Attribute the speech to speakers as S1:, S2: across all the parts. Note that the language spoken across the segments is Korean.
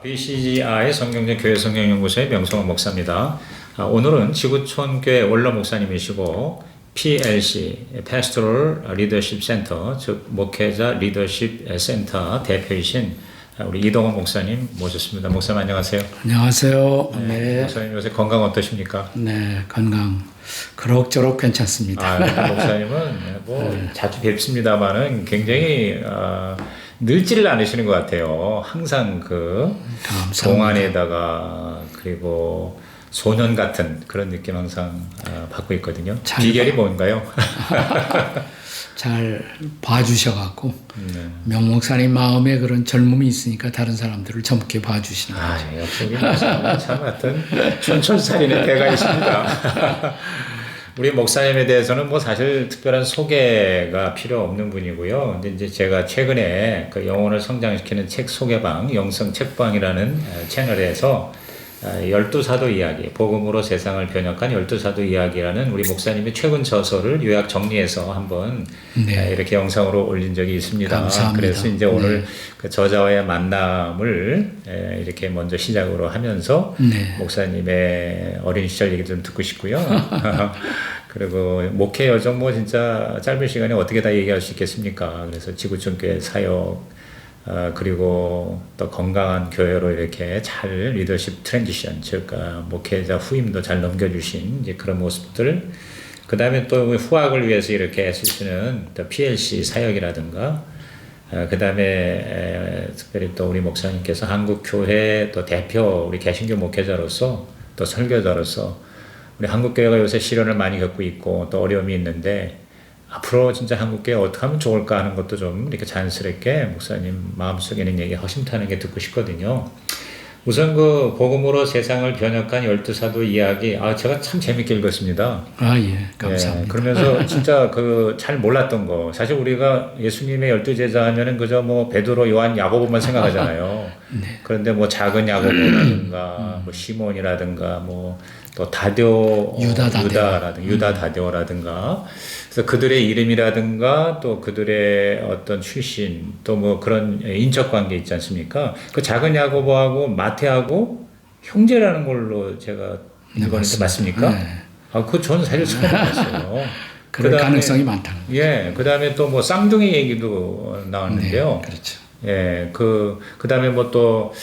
S1: BCGI 성경적 교회 성경연구소의 명성원 목사입니다. 오늘은 지구촌 교회 원로 목사님이시고 PLC Pastoral Leadership Center, 즉 목회자 리더십 센터 대표이신 우리 이동원 목사님 모셨습니다. 목사님 안녕하세요.
S2: 안녕하세요. 네.
S1: 목사님 요새 건강 어떠십니까?
S2: 네, 건강 그럭저럭 괜찮습니다.
S1: 목사님은 뭐 자주 뵙습니다만은 굉장히 늙지를 않으시는 것 같아요. 항상 그 동안에다가 그리고 소년 같은 그런 느낌 항상 받고 있거든요. 비결이 뭔가요?
S2: 잘 봐주셔갖고 명 목사님 마음에 그런 젊음이 있으니까 다른 사람들을 젊게 봐주시는 거죠.
S1: 역시 우리 목사님 참 같은 춘철살인의 대가 있습니다. 우리 목사님에 대해서는 뭐 사실 특별한 소개가 필요 없는 분이고요. 근데 이제 제가 최근에 그 영혼을 성장시키는 책 소개방, 영성 책방이라는 채널에서 12사도 이야기, 복음으로 세상을 변혁한 12사도 이야기라는 우리 목사님의 최근 저서를 요약 정리해서 한번 이렇게 영상으로 올린 적이 있습니다.
S2: 감사합니다.
S1: 그래서 이제 오늘 그 저자와의 만남을 이렇게 먼저 시작으로 하면서 목사님의 어린 시절 얘기 좀 듣고 싶고요. 그리고 목회 여정 뭐 진짜 짧은 시간에 어떻게 다 얘기할 수 있겠습니까? 그래서 지구촌 교회 사역, 그리고 또 건강한 교회로 이렇게 잘 리더십 트랜지션, 즉 목회자 후임도 잘 넘겨주신 이제 그런 모습들, 그 다음에 또 후학을 위해서 이렇게 애쓰시는 또 PLC 사역이라든가, 그 다음에 특별히 또 우리 목사님께서 한국 교회 또 대표 우리 개신교 목회자로서 또 설교자로서 우리 한국 교회가 요새 시련을 많이 겪고 있고 또 어려움이 있는데. 앞으로 진짜 한국교회 어떻게 하면 좋을까 하는 것도 좀 이렇게 자연스럽게 목사님 마음속에 있는 얘기 허심탄회하게 듣고 싶거든요. 우선 그 복음으로 세상을 변혁한 12사도 이야기, 제가 참 재밌게 읽었습니다.
S2: 예, 감사합니다.
S1: 그러면서 진짜 그 잘 몰랐던 거, 사실 우리가 예수님의 12제자 하면은 그저 뭐 베드로, 요한, 야고보만 생각하잖아요. 그런데 뭐 작은 야고보라든가 뭐 시몬이라든가 뭐 또 다데오, 유다 다데오라든가, 그래서 그들의 이름이라든가 또 그들의 어떤 출신 또 뭐 그런 인적 관계 있지 않습니까? 그 작은 야고보하고 마태하고 형제라는 걸로 제가 읽었는데 맞습니까? 그거 저는 사실 처음 알았어요.
S2: 그럴 가능성이 많다는 거죠.
S1: 그 다음에 또 뭐 쌍둥이 얘기도 나왔는데요.
S2: 그렇죠.
S1: 그 다음에 뭐 또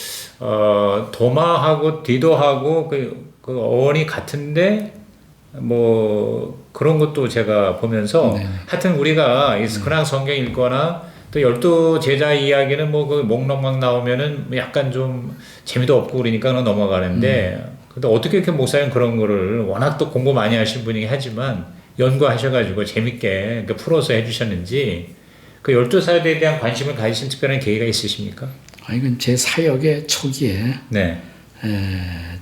S1: 도마하고 디도하고 그 어원이 같은데 뭐 그런 것도 제가 보면서 하여튼 우리가 그냥 성경 읽거나 또 12제자 이야기는 뭐 그 목록만 나오면은 약간 좀 재미도 없고 그러니까 넘어가는데 근데 어떻게 이렇게 목사님 그런 거를 워낙 또 공부 많이 하신 분이긴 하지만 연구하셔가지고 재밌게 풀어서 해주셨는지 그 12사도에 대한 관심을 가지신 특별한 계기가 있으십니까?
S2: 이건 제 사역의 초기에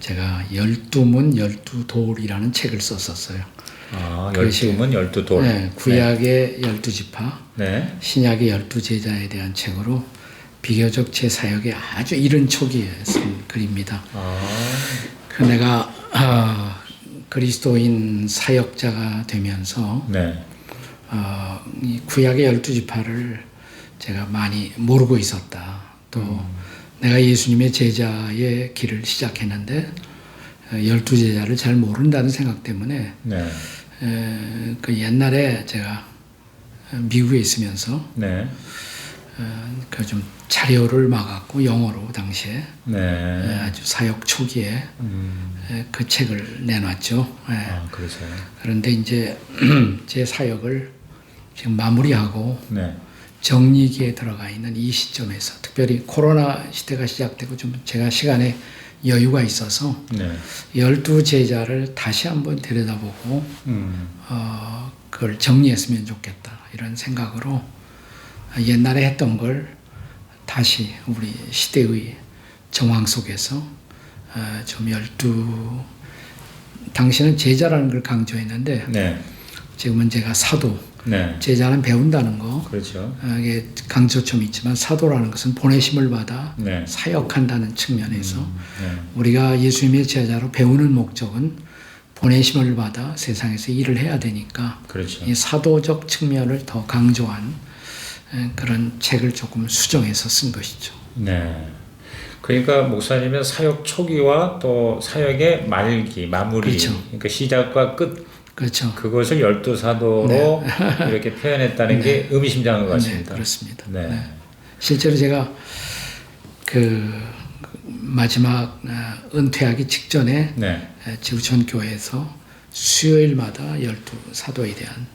S2: 제가 12문 12돌이라는 책을 썼었어요.
S1: 12문 12돌.
S2: 구약의 12지파, 신약의 12제자에 대한 책으로 비교적 제 사역의 아주 이른 초기에 쓴 글입니다. 그 내가 그리스도인 사역자가 되면서 이 구약의 12지파를 제가 많이 모르고 있었다. 또 내가 예수님의 제자의 길을 시작했는데 12제자를 잘 모른다는 생각 때문에 그 옛날에 제가 미국에 있으면서 그 좀 자료를 막았고 영어로 당시에 아주 사역 초기에 그 책을 내놨죠. 그런데 이제 제 사역을 지금 마무리하고 정리기에 들어가 있는 이 시점에서 특별히 코로나 시대가 시작되고 좀 제가 시간에 여유가 있어서 12제자를 다시 한번 들여다보고 그걸 정리했으면 좋겠다 이런 생각으로 옛날에 했던 걸 다시 우리 시대의 정황 속에서 좀 당시는 제자라는 걸 강조했는데 지금은 제가 사도, 제자는 배운다는 거, 이게 강조점이 있지만 사도라는 것은 보내심을 받아 사역한다는 측면에서 우리가 예수님의 제자로 배우는 목적은 보내심을 받아 세상에서 일을 해야 되니까 이 사도적 측면을 더 강조한 그런 책을 조금 수정해서 쓴 것이죠.
S1: 그러니까 목사님은 사역 초기와 또 사역의 말기, 마무리,
S2: 그렇죠.
S1: 그러니까 시작과 끝,
S2: 그렇죠.
S1: 그것을 12사도로 네. 이렇게 표현했다는 네. 게 의미심장한 것 같습니다.
S2: 네, 그렇습니다.
S1: 네.
S2: 네. 실제로 제가 그 마지막 은퇴하기 직전에
S1: 네.
S2: 지구촌 교회에서 수요일마다 12사도에 대한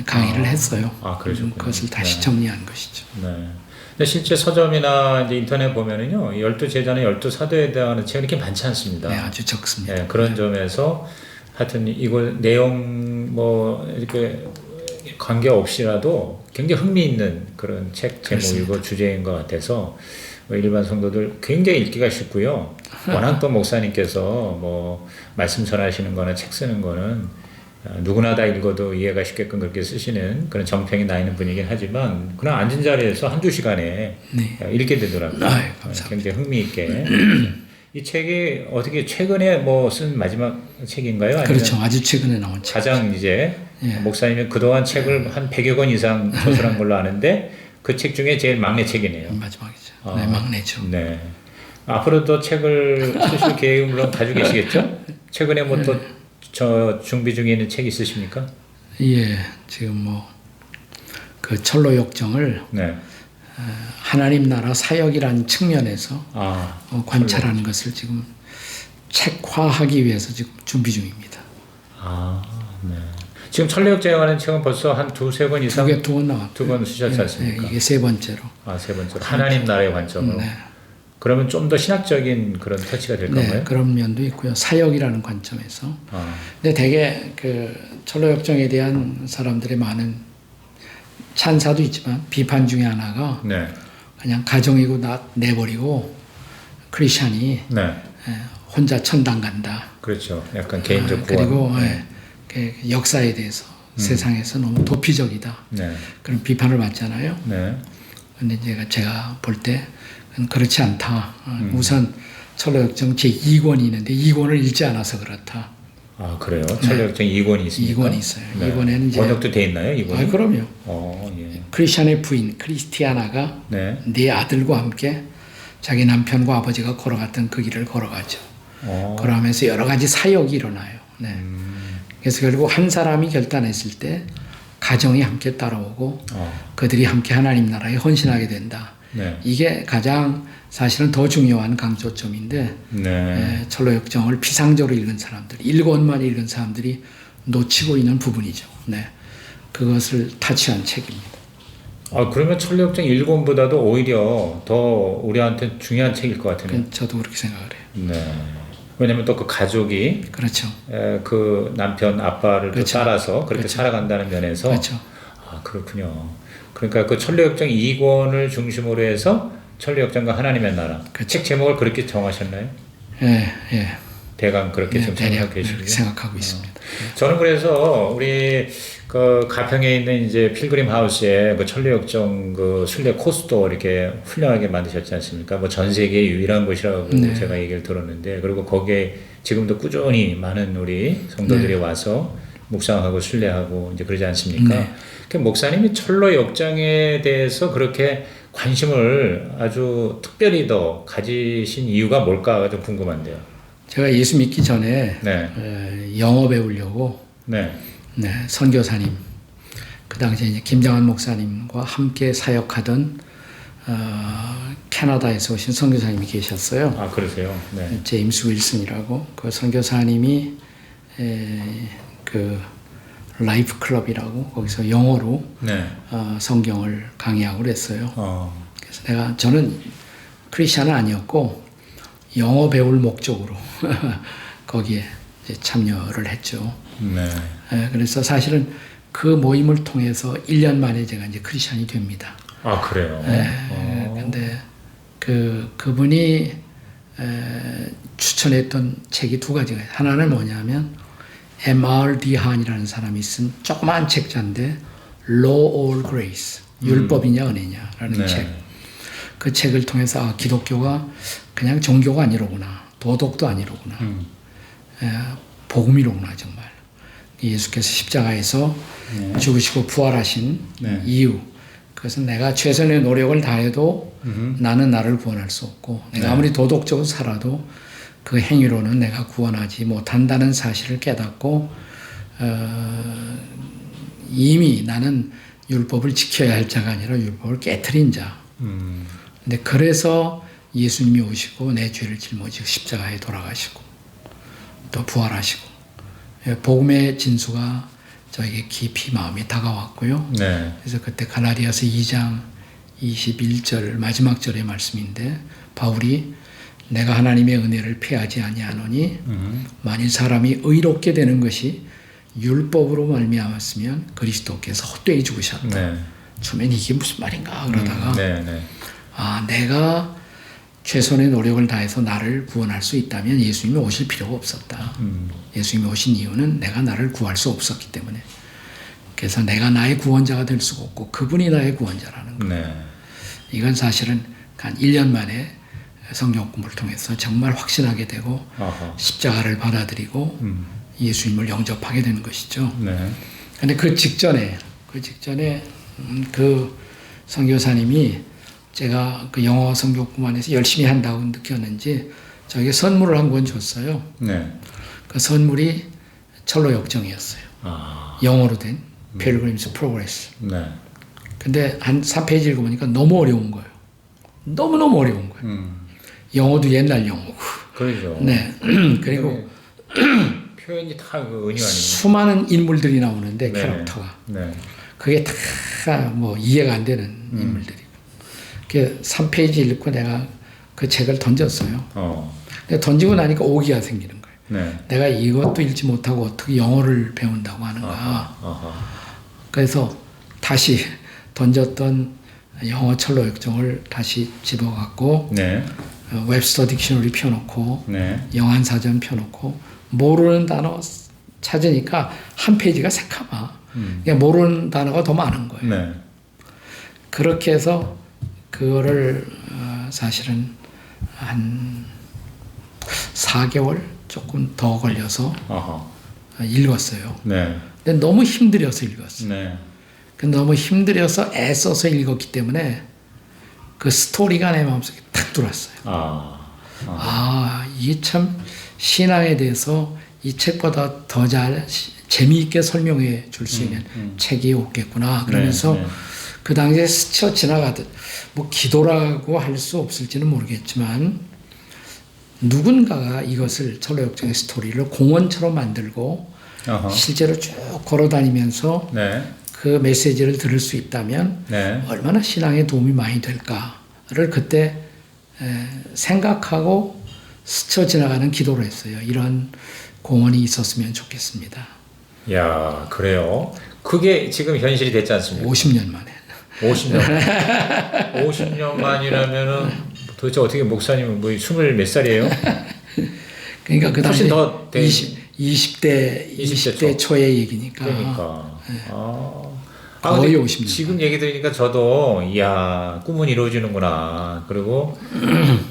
S2: 강의를 했어요.
S1: 그렇죠.
S2: 그것을 다시
S1: 네.
S2: 정리한 것이죠.
S1: 네. 근데 실제 서점이나 이제 인터넷 보면은요, 12제자나 12사도에 대한 책이 이렇게 많지 않습니다.
S2: 네, 아주 적습니다.
S1: 네, 그런 점에서 하여튼 이거 내용 뭐 이렇게 관계 없이라도 굉장히 흥미있는 그런 책 제목이고 주제인 것 같아서 일반 성도들 굉장히 읽기가 쉽고요. 워낙 또 목사님께서 뭐 말씀 전하시는 거나 책 쓰는 거는 누구나 다 읽어도 이해가 쉽게끔 그렇게 쓰시는 그런 정평이 나 있는 분이긴 하지만 그냥 앉은 자리에서 한두 시간에
S2: 네.
S1: 읽게 되더라고요.
S2: 감사합니다.
S1: 굉장히 흥미있게. 이 책이 어떻게 최근에 뭐 쓴 마지막 책인가요?
S2: 그렇죠. 아주 최근에 나온 책.
S1: 가장 이제 목사님이 그동안 책을 한 100여 권 이상 저술한 걸로 아는데 그 책 중에 제일 막내 책이네요.
S2: 마지막이죠. 네, 막내죠.
S1: 네. 앞으로도 책을 쓰실 계획을 물론 가지고 계시겠죠? 최근에 뭐 또 저 준비 중에 있는 책 있으십니까?
S2: 예, 지금 뭐 그 철로 역정을
S1: 네.
S2: 하나님 나라 사역이라는 측면에서 관찰하는 것을 지금 책화하기 위해서 지금 준비 중입니다.
S1: 네. 지금 철로역정이라는 책은 벌써 한 두세 권 이상
S2: 두 권 나왔고
S1: 두 권 쓰셨지 않습니까?
S2: 이게 세 번째로.
S1: 세 번째로 하나님 나라의 관점으로.
S2: 네.
S1: 그러면 좀 더 신학적인 그런 터치가 될 건가요?
S2: 네, 그런 면도 있고요. 사역이라는 관점에서. 근데 되게 그 철로역정에 대한 사람들의 많은 찬사도 있지만 비판 중에 하나가
S1: 네.
S2: 그냥 가정이고 내버리고 크리스찬이 혼자 천당 간다.
S1: 그렇죠. 약간 개인적 구원.
S2: 그리고 그 역사에 대해서 세상에서 너무 도피적이다. 그런 비판을 받잖아요. 근데 제가 볼 때 그렇지 않다. 우선 철로역정 제2권이 있는데 2권을 읽지 않아서 그렇다.
S1: 그래요? 철로역정 2권이 있습니까?
S2: 2권이 있어요. 2권에는 이제
S1: 번역도 돼 있나요? 2권이?
S2: 그럼요.
S1: 예.
S2: 크리스찬의 부인 크리스티아나가 네 아들과 함께 자기 남편과 아버지가 걸어갔던 그 길을 걸어가죠. 걸어가면서 여러 가지 사역이 일어나요. 그래서 결국 한 사람이 결단했을 때 가정이 함께 따라오고 그들이 함께 하나님 나라에 헌신하게 된다. 이게 가장 사실은 더 중요한 강조점인데 철로역정을 피상적으로 읽은 사람들, 1권만 읽은 사람들이 놓치고 있는 부분이죠. 그것을 타치한 책입니다.
S1: 그러면 철로역정 1권보다도 오히려 더 우리한테 중요한 책일 것 같으네요.
S2: 저도 그렇게 생각을 해요.
S1: 왜냐하면 또 그 가족이
S2: 그렇죠.
S1: 그 남편 아빠를
S2: 그렇죠.
S1: 또 따라서 그렇게
S2: 그렇죠.
S1: 살아간다는 면에서
S2: 그렇죠.
S1: 그렇군요. 그러니까 그 철로역정 2권을 중심으로 해서 철로역정과 하나님의 나라 책 제목을 그렇게 정하셨나요?
S2: 예.
S1: 대강 그렇게 좀 생각하고 계시고요.
S2: 생각하고 있습니다.
S1: 저는 그래서 우리 그 가평에 있는 이제 필그림 하우스에 그 철로역정 그 순례 코스도 이렇게 훌륭하게 만드셨지 않습니까? 뭐 전 세계 유일한 곳이라고 제가 얘기를 들었는데, 그리고 거기에 지금도 꾸준히 많은 우리 성도들이 와서 묵상하고 순례하고 이제 그러지 않습니까? 그 목사님이 철로역정에 대해서 그렇게 관심을 아주 특별히 더 가지신 이유가 뭘까 좀 궁금한데요.
S2: 제가 예수 믿기 전에 영어 배우려고 선교사님, 그 당시에 이제 김장환 목사님과 함께 사역하던 캐나다에서 오신 선교사님이 계셨어요.
S1: 그러세요?
S2: 제임스 윌슨이라고 그 선교사님이 그 라이프 클럽이라고 거기서 영어로 성경을 강의하고 그랬어요. 그래서 저는 크리스찬은 아니었고 영어 배울 목적으로 거기에 이제 참여를 했죠. 그래서 사실은 그 모임을 통해서 1년 만에 제가 이제 크리스찬이 됩니다.
S1: 그래요?
S2: 근데 그분이 추천했던 책이 두 가지가 있어요. 하나는 뭐냐면 M.R. 디한이라는 사람이 쓴 조그만 책자인데 Law or Grace, 율법이냐 은혜냐라는 책. 그 책을 통해서 기독교가 그냥 종교가 아니로구나, 도덕도 아니로구나, 복음이로구나 정말. 예수께서 십자가에서 죽으시고 부활하신 이유, 그 그것은 내가 최선의 노력을 다해도 나는 나를 구원할 수 없고 내가 아무리 도덕적으로 살아도 그 행위로는 내가 구원하지 못한다는 사실을 깨닫고 이미 나는 율법을 지켜야 할 자가 아니라 율법을 깨트린 자. 근데 그래서 예수님이 오시고 내 죄를 짊어지고 십자가에 돌아가시고 또 부활하시고 복음의 진수가 저에게 깊이 마음에 다가왔고요. 네. 그래서 그때 갈라디아서 2장 21절 마지막 절의 말씀인데 바울이 내가 하나님의 은혜를 패하지 아니하노니 만일 사람이 의롭게 되는 것이 율법으로 말미암았으면 그리스도께서 헛되이 죽으셨다. 네. 처음엔 이게 무슨 말인가 그러다가 내가 최선의 노력을 다해서 나를 구원할 수 있다면 예수님이 오실 필요가 없었다. 예수님이 오신 이유는 내가 나를 구할 수 없었기 때문에. 그래서 내가 나의 구원자가 될 수가 없고 그분이 나의 구원자라는 거예요. 네. 이건 사실은 한 1년 만에 성경 공부를 통해서 정말 확신하게 되고 십자가를 받아들이고 예수님을 영접하게 되는 것이죠. 그런데 네. 그 직전에 그 선교사님이 제가 그 영어 성경 공부안에서 열심히 한다고 느꼈는지 저에게 선물을 한 권 줬어요. 네. 그 선물이 철로 역정이었어요. 영어로 된 Pilgrim's Progress. 네. 근데 한 3페이지 읽어보니까 너무 어려운 거예요. 너무너무 어려운 거예요. 영어도 옛날 영어고.
S1: 그렇죠.
S2: 네. 그리고
S1: 표현이 다 그 은유 아닙니까?
S2: 수많은 인물들이 나오는데 캐릭터가. 네. 그게 다 뭐 이해가 안 되는 인물들이. 3페이지 읽고 내가 그 책을 던졌어요. 근데 던지고 나니까 오기가 생기는 거예요. 네. 내가 이것도 읽지 못하고 어떻게 영어를 배운다고 하는가. 그래서 다시 던졌던 영어 철로 역정을 다시 집어갖고 네. 웹스터 딕셔너리 펴놓고 네. 영한사전 펴놓고 모르는 단어 찾으니까 한 페이지가 새카마. 그러니까 모르는 단어가 더 많은 거예요. 네. 그렇게 해서 그거를 사실은 한 4개월 조금 더 걸려서 읽었어요. 네. 근데 너무 힘들어서 읽었어요. 네. 근데 너무 힘들어서 애써서 읽었기 때문에 그 스토리가 내 마음속에 탁 들어왔어요. 이게 참 신앙에 대해서 이 책보다 더 잘 재미있게 설명해 줄 수 있는 책이 없겠구나. 그러면서 네, 네. 그 당시에 스쳐 지나가듯 뭐 기도라고 할 수 없을지는 모르겠지만 누군가가 이것을 철로 역정의 스토리를 공원처럼 만들고 실제로 쭉 걸어다니면서 네. 그 메시지를 들을 수 있다면 네. 얼마나 신앙에 도움이 많이 될까를 그때 생각하고 스쳐 지나가는 기도를 했어요. 이런 공원이 있었으면 좋겠습니다.
S1: 야, 그래요? 그게 지금 현실이 됐지 않습니까?
S2: 50년 만에.
S1: 50년 만이라면은 도대체 어떻게 목사님은 뭐 20몇 살이에요?
S2: 그러니까 그 당시
S1: 더
S2: 20대 초의 얘기니까.
S1: 그러니까.
S2: 네. 거의 50년.
S1: 지금 얘기 들으니까 저도 이야 꿈은 이루어지는구나. 그리고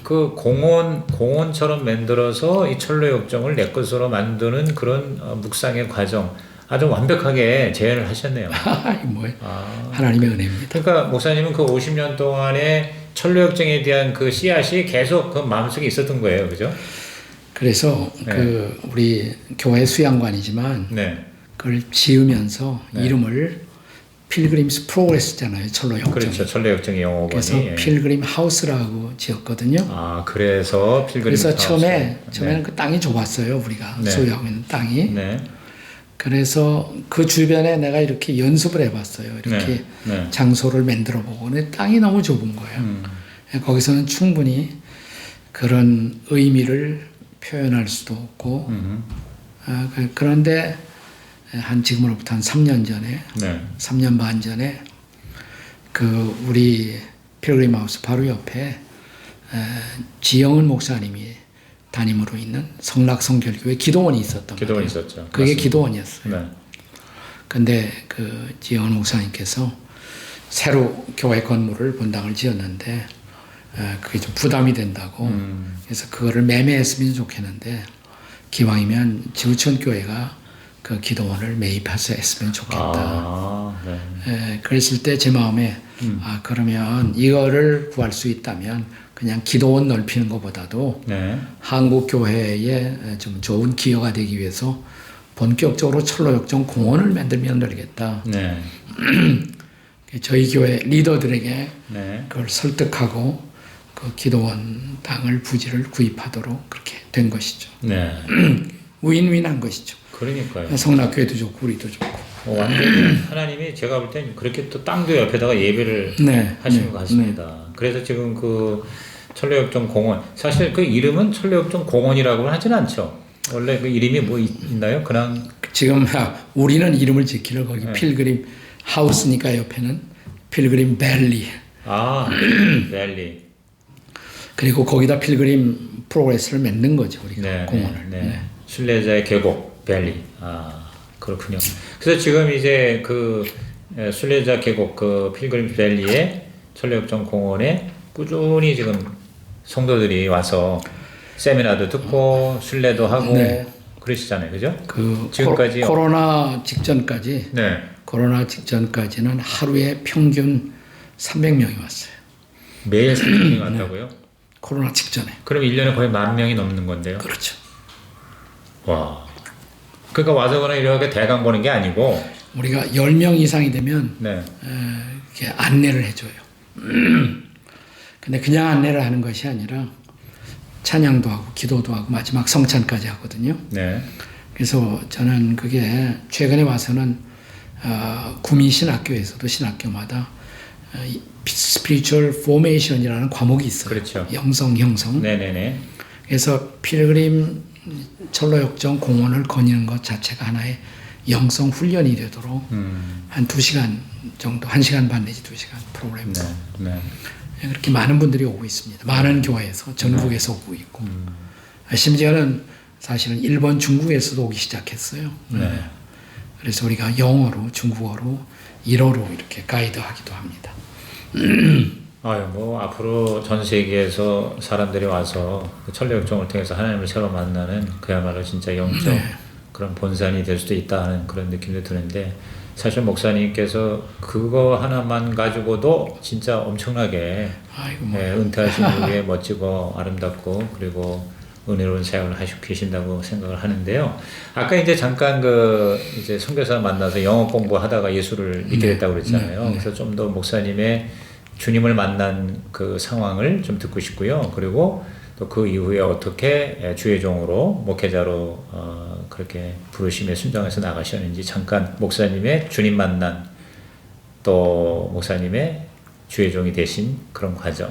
S1: 그 공원처럼 만들어서 이 철로 역정을 내 것으로 만드는 그런 묵상의 과정 아주 완벽하게 재현을 하셨네요.
S2: 하나님의 은혜입니다.
S1: 그러니까 목사님은 그 50년 동안에 철로 역정에 대한 그 씨앗이 계속 그 마음속에 있었던 거예요, 그죠?
S2: 그래서
S1: 네.
S2: 그 우리 교회 수양관이지만 네. 그걸 지으면서 네. 이름을 필그림스 프로그레스잖아요. 철로 역정.
S1: 그렇죠. 철로 역정의 영어번이.
S2: 그래서 필그림 하우스라고 지었거든요.
S1: 그래서 필그림
S2: 그래서
S1: 하우스.
S2: 처음에는
S1: 네.
S2: 그 땅이 좁았어요. 우리가
S1: 네.
S2: 소유하고 있는 땅이.
S1: 네.
S2: 그래서 그 주변에 내가 이렇게 연습을 해봤어요. 이렇게
S1: 네. 네.
S2: 장소를 만들어보고. 근데 땅이 너무 좁은 거예요. 거기서는 충분히 그런 의미를 표현할 수도 없고. 그런데 지금으로부터 한 3년 전에, 네. 3년 반 전에, 우리 필그림 하우스 바로 옆에, 지영은 목사님이 담임으로 있는 성락성결교회 기도원이 있었던 거예요.
S1: 기도원이 있었죠.
S2: 그게 맞습니다. 기도원이었어요.
S1: 네.
S2: 근데 지영은 목사님께서 새로 교회 건물을 본당을 지었는데, 그게 좀 부담이 된다고, 그래서 그거를 매매했으면 좋겠는데, 기왕이면 지구촌 교회가 그 기도원을 매입해서 했으면 좋겠다.
S1: 네.
S2: 그랬을 때 제 마음에 그러면 이거를 구할 수 있다면 그냥 기도원 넓히는 것보다도
S1: 네. 한국
S2: 교회에 좀 좋은 기여가 되기 위해서 본격적으로 철로역정 공원을 만들면 되겠다.
S1: 네.
S2: 저희 교회 리더들에게
S1: 네.
S2: 그걸 설득하고 그 기도원 땅을 부지를 구입하도록 그렇게 된 것이죠.
S1: 네.
S2: 윈윈한 것이죠.
S1: 그러니까요.
S2: 성락교회도 좋고 우리도 좋고.
S1: 완전히 하나님이 제가 볼 땐 그렇게 또 땅도 옆에다가 예배를
S2: 네.
S1: 하신 것 같습니다. 그래서 지금 그 철로역정 공원, 사실 그 이름은 철로역정 공원이라고는 하진 않죠. 원래 그 이름이 뭐 있나요? 그냥
S2: 지금 우리는 이름을 지키려 거기 필그림 하우스니까 옆에는 필그림 밸리.
S1: 밸리.
S2: 그리고 거기다 필그림 프로그레스를 맺는 거죠 우리가 공원을.
S1: 네. 순례자의 계곡 밸리. 그렇군요. 그래서 지금 이제 그 순례자 계곡 그 필그림 밸리의 철로역정 공원에 꾸준히 지금 성도들이 와서 세미나도 듣고 순례도 하고 그러시잖아요, 그죠?
S2: 그
S1: 지금까지
S2: 코로나 직전까지.
S1: 네.
S2: 코로나 직전까지는 하루에 평균 300명이 왔어요.
S1: 매일 300명이 왔다고요?
S2: 코로나 직전에.
S1: 그럼 1년에 거의 10,000명이 넘는 건데요?
S2: 그렇죠.
S1: 와. 그러니까 와서 그냥 이렇게 대강 보는 게 아니고
S2: 우리가 10명 이상이 되면 이렇게 안내를 해줘요. 근데 그냥 안내를 하는 것이 아니라 찬양도 하고 기도도 하고 마지막 성찬까지 하거든요.
S1: 네.
S2: 그래서 저는 그게 최근에 와서는 구민신학교에서도 신학교마다 Spiritual Formation이라는 과목이 있어요.
S1: 그렇죠.
S2: 영성 형성.
S1: 네네네.
S2: 그래서 필그림 철로역정 공원을 거니는 것 자체가 하나의 영성 훈련이 되도록 한 2시간 정도, 1시간 반 내지 2시간 프로그램으로 그렇게 많은 분들이 오고 있습니다. 많은 교회에서, 전국에서 오고 있고 심지어는 사실은 일본, 중국에서도 오기 시작했어요. 그래서 우리가 영어로, 중국어로, 일어로 이렇게 가이드하기도 합니다.
S1: 뭐 앞으로 전 세계에서 사람들이 와서 그 철로역정을 통해서 하나님을 새로 만나는 그야말로 진짜 영적 그런 본산이 될 수도 있다는 그런 느낌도 드는데, 사실 목사님께서 그거 하나만 가지고도 진짜 엄청나게 은퇴하신 후에 멋지고 아름답고 그리고 은혜로운 사역을 하시고 계신다고 생각을 하는데요. 아까 이제 잠깐 이제 선교사 만나서 영어 공부하다가 예수를 믿게 됐다고 그랬잖아요. 그래서 좀 더 목사님의 주님을 만난 그 상황을 좀 듣고 싶고요. 그리고 또 그 이후에 어떻게 주의 종으로 목회자로 그렇게 부르심에 순종해서 나가셨는지 잠깐 목사님의 주님 만난 또 목사님의 주의 종이 되신 그런 과정.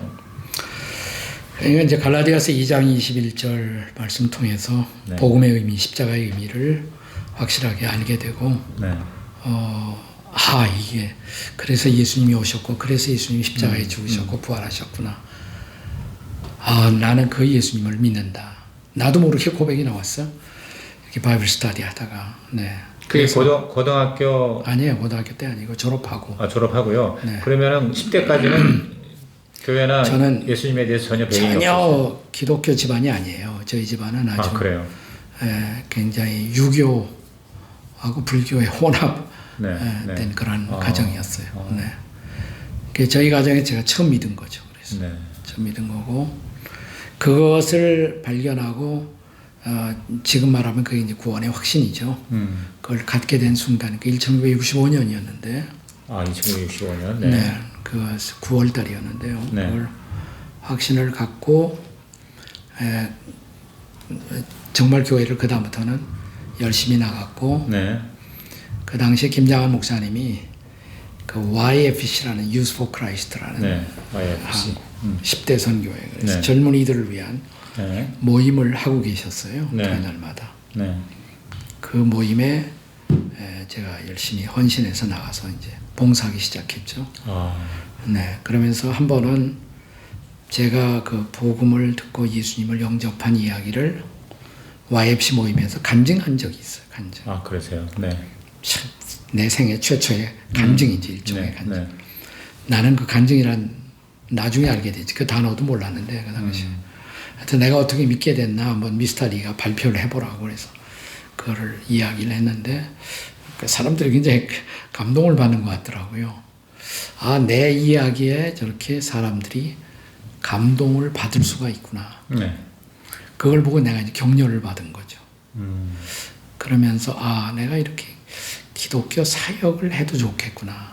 S2: 그러니까 이제 갈라디아서 2장 21절 말씀 통해서 복음의 의미, 십자가의 의미를 확실하게 알게 되고 이게 그래서 예수님이 오셨고 그래서 예수님이 십자가에 죽으셨고 부활하셨구나. 나는 그 예수님을 믿는다. 나도 모르게 고백이 나왔어. 이렇게 바이블 스터디 하다가.
S1: 그게 고등학교
S2: 아니에요. 고등학교 때 아니고 졸업하고.
S1: 졸업하고요. 그러면은 10대까지는 교회나
S2: 저는
S1: 예수님에 대해서 전혀 배경이 없었어요.
S2: 전혀 기독교 집안이 아니에요. 저희 집안은 아주
S1: 그래요.
S2: 굉장히 유교하고 불교의 혼합된 그런 가정이었어요. 저희 가정에 제가 처음 믿은 거죠. 그래서 처음 믿은 거고 그것을 발견하고 지금 말하면 그게 이제 구원의 확신이죠. 그걸 갖게 된 순간, 1965년이었는데.
S1: 1965년.
S2: 그 9월 달이었는데요. 그걸 확신을 갖고 정말 교회를 그 다음부터는 열심히 나갔고. 그 당시에 김장한 목사님이 그 YFC라는 Youth for Christ라는
S1: YFC.
S2: 10대 선교회, 그래서 젊은이들을 위한 모임을 하고 계셨어요. 토요일마다. 그 모임에 제가 열심히 헌신해서 나가서 이제 봉사하기 시작했죠. 그러면서 한 번은 제가 그 복음을 듣고 예수님을 영접한 이야기를 YFC 모임에서 간증한 적이 있어요. 간증.
S1: 그러세요?
S2: 내 생애 최초의 간증이지, 일종의 간증. 나는 그 간증이란 나중에 알게 되지. 그 단어도 몰랐는데, 그 당시에. 하여튼 내가 어떻게 믿게 됐나 한번 미스터 리가 발표를 해보라고 그래서 그거를 이야기를 했는데, 사람들이 굉장히 감동을 받는 것 같더라고요. 아, 내 이야기에 저렇게 사람들이 감동을 받을 수가 있구나. 네. 그걸 보고 내가 이제 격려를 받은 거죠. 그러면서 아, 내가 이렇게 기독교 사역을 해도 좋겠구나.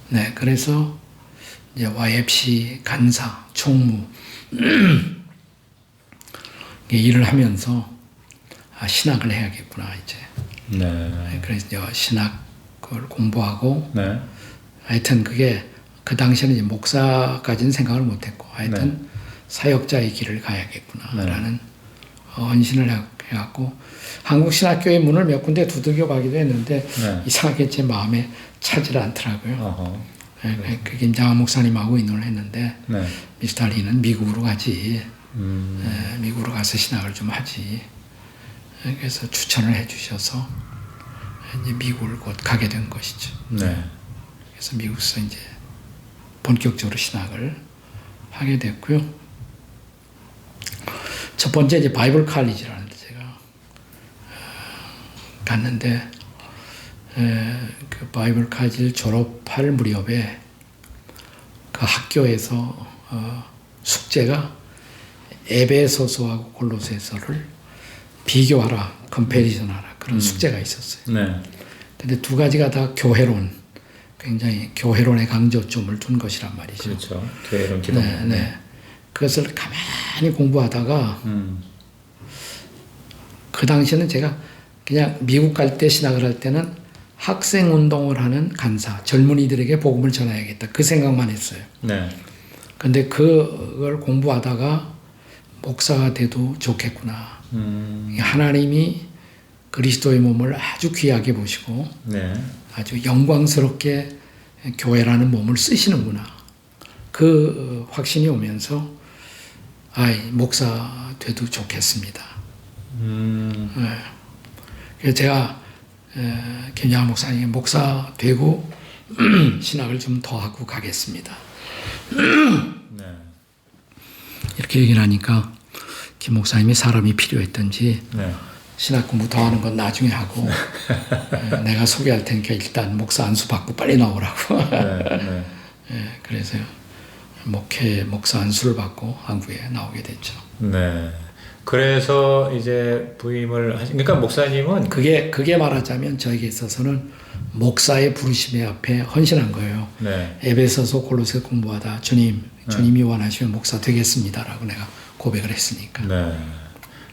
S2: 네, 그래서 이제 YFC 간사, 총무 일을 하면서 아, 신학을 해야겠구나 이제. 네. 그래서 이제 신학을 공부하고. 네. 하여튼 그게 그 당시에는 이제 목사까지는 생각을 못했고 하여튼 네. 사역자의 길을 가야겠구나라는 헌신을 해갖고 한국신학교의 문을 몇 군데 두들겨 가기도 했는데 네. 이상하게 제 마음에 차질 않더라고요. 네, 그 김장한 목사님하고 의논을 했는데 네. 미스터 리는 미국으로 가지. 네, 미국으로 가서 신학을 좀 하지. 그래서 추천을 해주셔서 이제 미국을 곧 가게 된 것이죠. 네. 그래서 미국에서 이제 본격적으로 신학을 하게 됐고요. 첫 번째 이제 바이블 칼리지라는 데 제가 갔는데 그 바이블 칼리지를 졸업할 무렵에 그 학교에서 숙제가 에베소서하고 골로새서를 비교하라, 컴패리션하라 그런 숙제가 있었어요. 네. 근데 두 가지가 다 교회론, 굉장히 교회론의 강조점을 둔 것이란 말이죠.
S1: 그렇죠. 교회론 기독.
S2: 네, 네. 그것을 가만히 공부하다가 그 당시에는 제가 그냥 미국 갈 때 신학을 할 때는 학생 운동을 하는 간사, 젊은이들에게 복음을 전해야겠다. 그 생각만 했어요. 네. 근데 그걸 공부하다가 목사가 돼도 좋겠구나. 하나님이 그리스도의 몸을 아주 귀하게 보시고 네. 아주 영광스럽게 교회라는 몸을 쓰시는구나. 그 확신이 오면서 목사 돼도 좋겠습니다. 네. 그래서 제가 김양한 목사님이 목사 되고 신학을 좀 더 하고 가겠습니다. 네. 이렇게 얘기를 하니까 김 목사님이 사람이 필요했던지 네. 신학 공부 더 하는 건 나중에 하고 내가 소개할 테니까 일단 목사 안수 받고 빨리 나오라고. 네, 네. 그래서 목사 안수를 받고 한국에 나오게 됐죠.
S1: 네. 그래서 이제 부임을 그러니까 목사님은
S2: 그게 말하자면 저에게 있어서는 목사의 부르심에 앞에 헌신한 거예요. 네. 에베소서 골로새 공부하다 주님이 원하시면 목사 되겠습니다라고 내가 고백을 했으니까. 네.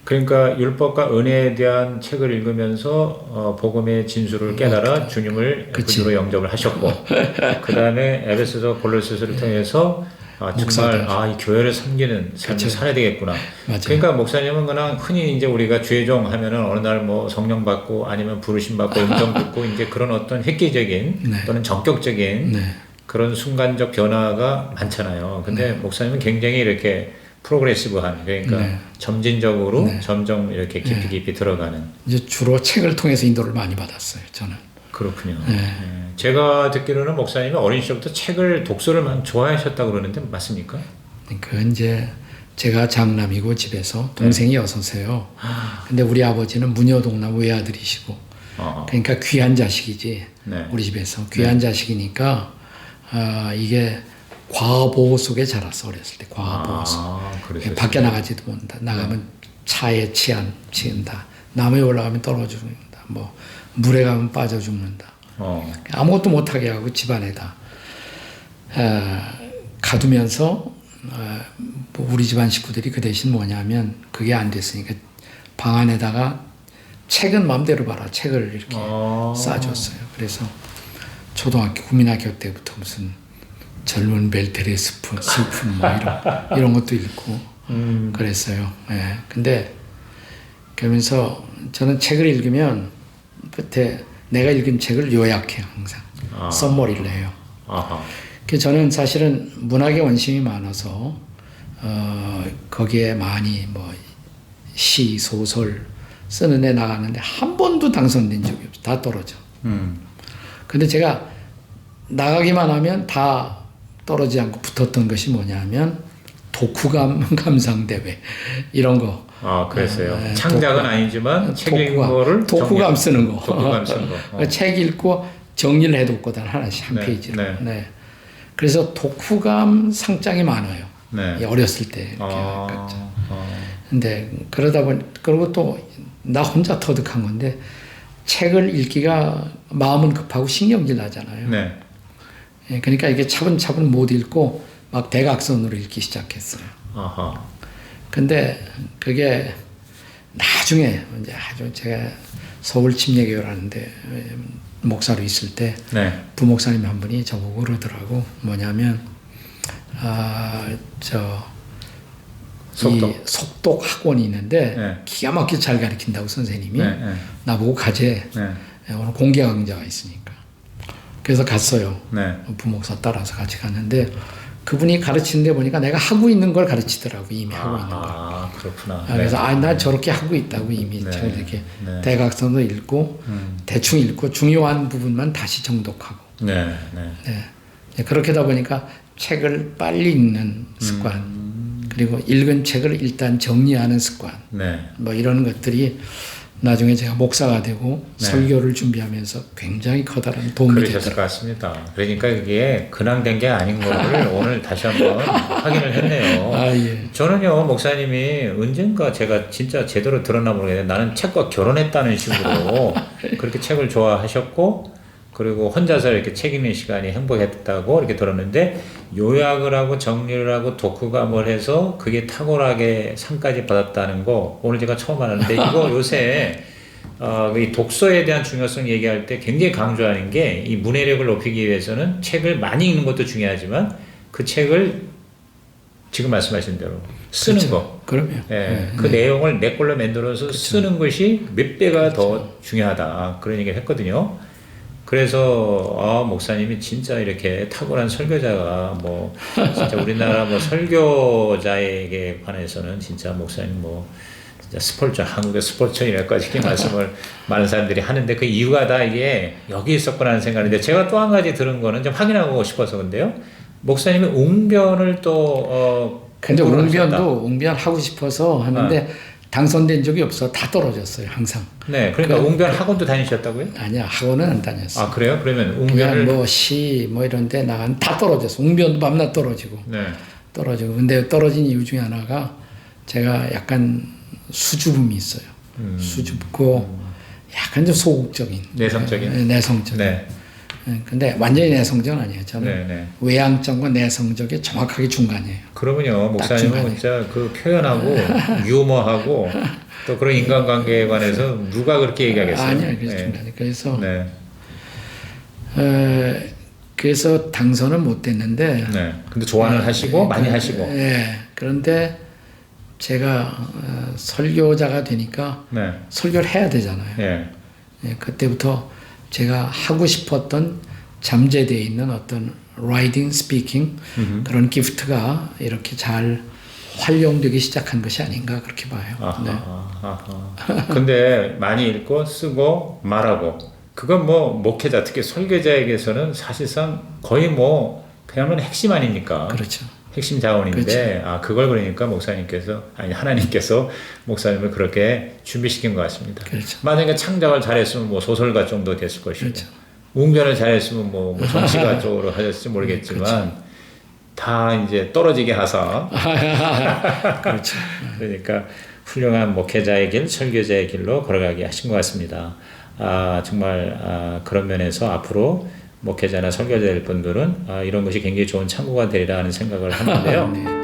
S1: 그러니까 율법과 은혜에 대한 책을 읽으면서 복음의 진수를 깨달아 주님을 구주로 영접을 하셨고 그 다음에 에베소서 골로새서를 통해서 정말 이 교회를 섬기는 삶을 살아야 되겠구나. 맞아요. 그러니까 목사님은 그냥 흔히 이제 우리가 죄종 하면은 어느 날 뭐 성령 받고 아니면 부르심 받고 음성 듣고 이제 그런 어떤 획기적인 네. 또는 전격적인 네. 그런 순간적 변화가 많잖아요. 근데 네. 목사님은 굉장히 이렇게 프로그레시브한 그러니까 네. 점진적으로 네. 점점 이렇게 깊이 들어가는.
S2: 이제 주로 책을 통해서 인도를 많이 받았어요. 저는.
S1: 그렇군요. 네. 네. 제가 듣기로는 목사님이 어린 시절부터 책을 독서를 좋아하셨다고 그러는데 맞습니까?
S2: 그 이제 제가 장남이고 집에서 동생이 여섯이에요. 근데 우리 아버지는 무녀동남 외아들이시고 그러니까 귀한 자식이지. 네. 우리 집에서 귀한 자식이니까 이게 과보호 속에 자랐어. 어렸을 때 과보호 속. 밖에 나가지도 못한다. 나가면 차에 치인다. 나무에 올라가면 떨어져 죽는다. 뭐 물에 가면 빠져 죽는다. 아무것도 못하게 하고 집안에다 가두면서 뭐 우리 집안 식구들이 그 대신 뭐냐면 그게 안 됐으니까 방 안에다가 책은 마음대로 봐라. 책을 이렇게 싸줬어요. 그래서 초등학교 국민학교 때부터 무슨 젊은 벨테르 스푼 뭐 이런 것도 읽고 그랬어요. 예. 근데 그러면서 저는 책을 읽으면 끝에 내가 읽은 책을 요약해요. 항상 썸머리를 해요. 그래서 저는 사실은 문학에 관심이 많아서 거기에 많이 뭐 시, 소설 쓰는 애 나가는데 한 번도 당선된 적이 없어요. 다 떨어져. 근데 제가 나가기만 하면 다 떨어지지 않고 붙었던 것이 뭐냐면 독후감 감상대회 이런 거.
S1: 그랬어요. 창작은 아니지만 책 읽는 거를
S2: 독후감 쓰는 거.
S1: 독후감 쓰는 거.
S2: 책 읽고 정리를 해뒀거든 하나씩 한
S1: 네,
S2: 페이지로.
S1: 네.
S2: 네. 그래서 독후감 상장이 많아요.
S1: 네.
S2: 어렸을 때 이렇게 깎죠. 근데 그러다 보니 그리고 또 나 혼자 터득한 건데 책을 읽기가 마음은 급하고 신경질 나잖아요.
S1: 네.
S2: 예, 그러니까 이게 차분차분 못 읽고 막 대각선으로 읽기 시작했어요.
S1: 아하.
S2: 근데 그게 나중에 이제 아주 제가 서울 침례교회라는데 목사로 있을 때
S1: 네.
S2: 부목사님 한 분이 저보고 그러더라고. 뭐냐면 속독 학원이 있는데
S1: 네.
S2: 기가 막히게 잘 가르친다고 선생님이.
S1: 네, 네.
S2: 나보고 가재.
S1: 네.
S2: 오늘 공개 강좌가 있으니까. 그래서 갔어요.
S1: 네.
S2: 부목사 따라서 같이 갔는데 그분이 가르치는데 보니까 내가 하고 있는 걸 가르치더라고. 이미 하고 있는 걸.
S1: 그렇구나.
S2: 그래서
S1: 네.
S2: 나 저렇게 하고 있다고 이미.
S1: 네.
S2: 책을 이렇게
S1: 네.
S2: 대각선도 읽고 대충 읽고 중요한 부분만 다시 정독하고.
S1: 네. 네.
S2: 네. 그렇게 하다 보니까 책을 빨리 읽는 습관 그리고 읽은 책을 일단 정리하는 습관
S1: 네.
S2: 뭐 이런 것들이 나중에 제가 목사가 되고
S1: 네.
S2: 설교를 준비하면서 굉장히 커다란 도움이
S1: 그러셨을
S2: 됐더라고요.
S1: 것 같습니다. 그러니까 이게 근황된 게 아닌 거를 오늘 다시 한번 확인을 했네요.
S2: 예.
S1: 저는요, 목사님이 언젠가 제가 진짜 제대로 들었나 모르겠는데 나는 책과 결혼했다는 식으로 그렇게 책을 좋아하셨고 그리고 혼자서 이렇게 책 읽는 시간이 행복했다고 이렇게 들었는데 요약을 하고 정리를 하고 독후감을 해서 그게 탁월하게 상까지 받았다는 거 오늘 제가 처음 알았는데 이거 요새 이 독서에 대한 중요성 얘기할 때 굉장히 강조하는 게 이 문해력을 높이기 위해서는 책을 많이 읽는 것도 중요하지만 그 책을 지금 말씀하신 대로 쓰는
S2: 그렇죠.
S1: 거.
S2: 그럼요.
S1: 예, 그 내용을 내 걸로 만들어서
S2: 그렇죠.
S1: 쓰는 것이 몇 배가 더 중요하다. 그런 얘기를 했거든요. 그래서 목사님이 진짜 이렇게 탁월한 설교자가 뭐 진짜 우리나라 뭐 설교자에게 관해서는 진짜 목사님 뭐 진짜 스포츠 한국의 스포츠이라까지 말씀을 많은 사람들이 하는데 그 이유가 다 이게 여기 있었구나 하는 생각인데 제가 또 한 가지 들은 거는 좀 확인하고 싶어서 근데요. 목사님이 웅변을 또
S2: 근데 웅변 하고 싶어서 하는데 당선된 적이 없어. 다 떨어졌어요, 항상.
S1: 네, 그러니까 웅변 학원도 다니셨다고요?
S2: 아니야, 학원은 안 다녔어.
S1: 그래요? 그러면
S2: 웅변을 뭐 시 뭐 이런데 나간 다 떨어졌어. 웅변도 밤낮 떨어지고.
S1: 네.
S2: 떨어지고. 근데 떨어진 이유 중에 하나가 제가 약간 수줍음이 있어요. 수줍고 약간 좀 소극적인.
S1: 내성적인.
S2: 내성적인.
S1: 네.
S2: 근데 완전히 내성적은 아니에요. 저는
S1: 네.
S2: 외향적과 내성적이 정확하게 중간이에요.
S1: 그러면요, 목사님은 진짜 그 표현하고 유머하고 또 그런 인간관계에 관해서 누가 그렇게 얘기하겠어요?
S2: 아니요, 그래서 중간에. 그래서
S1: 네.
S2: 그래서 당선은 못 됐는데.
S1: 네. 근데 좋아는 하시고 많이 하시고.
S2: 네. 그런데 제가 설교자가 되니까 설교를 해야 되잖아요. 네, 그때부터 제가 하고 싶었던 잠재되어 있는 어떤 라이딩, 스피킹 그런 기프트가 이렇게 잘 활용되기 시작한 것이 아닌가 그렇게 봐요. 네.
S1: 근데 많이 읽고 쓰고 말하고 그건 뭐 목회자 특히 설교자에게서는 사실상 거의 뭐 그야말로 핵심 아닙니까?
S2: 그렇죠.
S1: 핵심 자원인데
S2: 그렇죠.
S1: 그걸 그러니까 목사님께서 하나님께서 목사님을 그렇게 준비시킨 것 같습니다.
S2: 그렇죠.
S1: 만약에 창작을 잘했으면 뭐 소설가 정도 됐을 것이고
S2: 그렇죠.
S1: 웅변을 잘했으면 뭐 정치가 쪽으로 하셨을지 모르겠지만
S2: 그렇죠.
S1: 다 이제 떨어지게 하사
S2: 그렇죠.
S1: 그러니까 훌륭한 목회자의 길, 설교자의 길로 걸어가게 하신 것 같습니다. 정말 그런 면에서 앞으로 목회자나 설교자일 분들은 이런 것이 굉장히 좋은 참고가 되리라 하는 생각을 하는데요.
S2: 네.